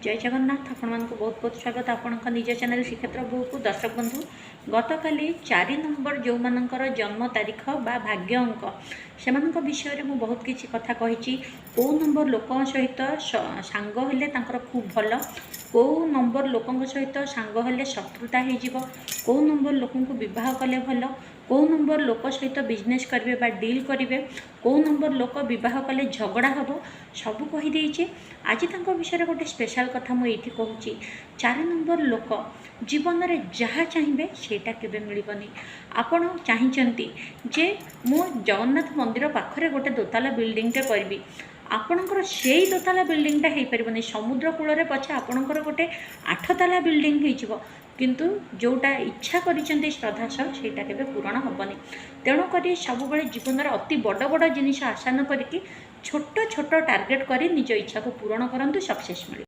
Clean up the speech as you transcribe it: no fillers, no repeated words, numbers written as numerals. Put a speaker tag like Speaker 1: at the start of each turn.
Speaker 1: जय जगन्नाथ आपण मानक बहुत बहुत स्वागत आपण निज चैनल श्रीक्षेत्र बहु को दर्शक बंधु गतकाली 4 नंबर जो मानकर जन्म तारीख बा भाग्य अंक से विषय में बहुत किसी कथा कही कौ नंबर लोक सहित सांग हेले खूब भल कौ नंबर लोक सहित सांग हेले शत्रुता हो कौ नंबर लोक बह कले भल कौ नंबर लोक सहित बिजनेस करेंगे बा डील करेंगे कौ नंबर लोक बह कले झगड़ा हम सबू कहीदे आज विषय गोटे स्पेशल कथा मुझे कहूँ 4 नंबर लोक जीवन में जहाँ चाहिए सेटा केबे मिलबनी आपण चाहते जे मु जगन्नाथ मंदिर पाखरे गोटे दोताला बिल्डिंगटे करी आपणकर से दोताला बिल्डिंगटा हो पारनी समुद्र कूल पछे आपणकर गोटे 8 ताला बिल्डिंग हो किंतु जोटा इच्छा करिसेंती श्रद्धा सह सेटा केबे पूरण हेबनी तेणुक सब जीवन में अति बड़ बड़ जिनिस आशा न करिकी छोट छोट टार्गेट करी निज इच्छा को पूरण करंतु सक्सेस मिले।